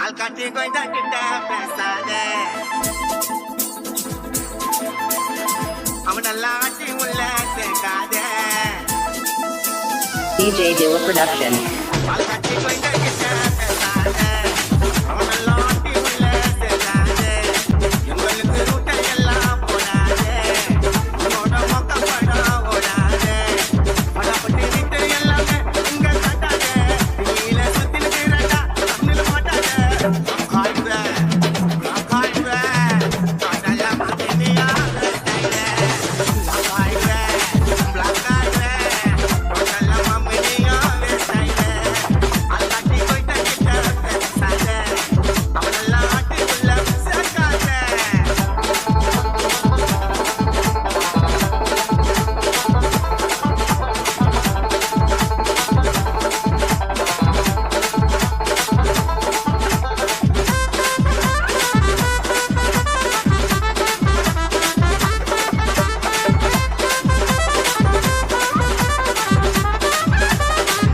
ஆள்காட்டி கொஞ்சம் கிட்ட பேசாத அவனெல்லாம் ஆட்டி உள்ள சேர்க்காத DJ Dilla Production. ஆள்காட்டி கொஞ்சம் கிட்ட பேசாத அவனெல்லாம் ஆட்டி உள்ள சேர்க்காத எங்களுக்கு ரூட்டை எல்லாம் போடாத உன்னோட மொக்கப்பட ஓடாத படப்பட்டு விட்டு எல்லாமே இங்க கட்டாத நீல சுத்தி நிற்கிறடா தமிழ் மாட்டாத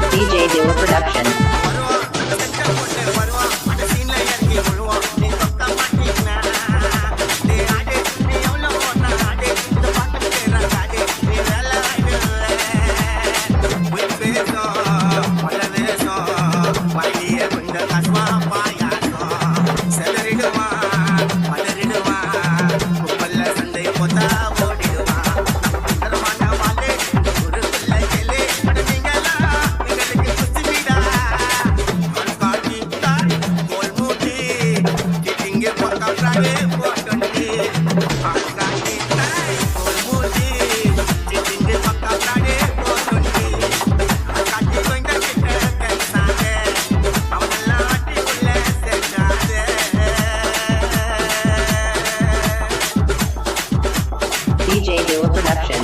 DJ Dilla Production. DJ Dilla Production.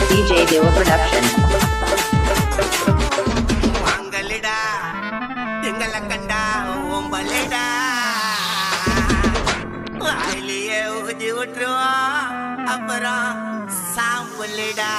DJ Dilla Production. வாங்கலிடா எங்களை கண்டா ஓம்பலிடா வாயிலேயே ஊதி விட்டுருவோம் அப்புறம் சாம்பலிடா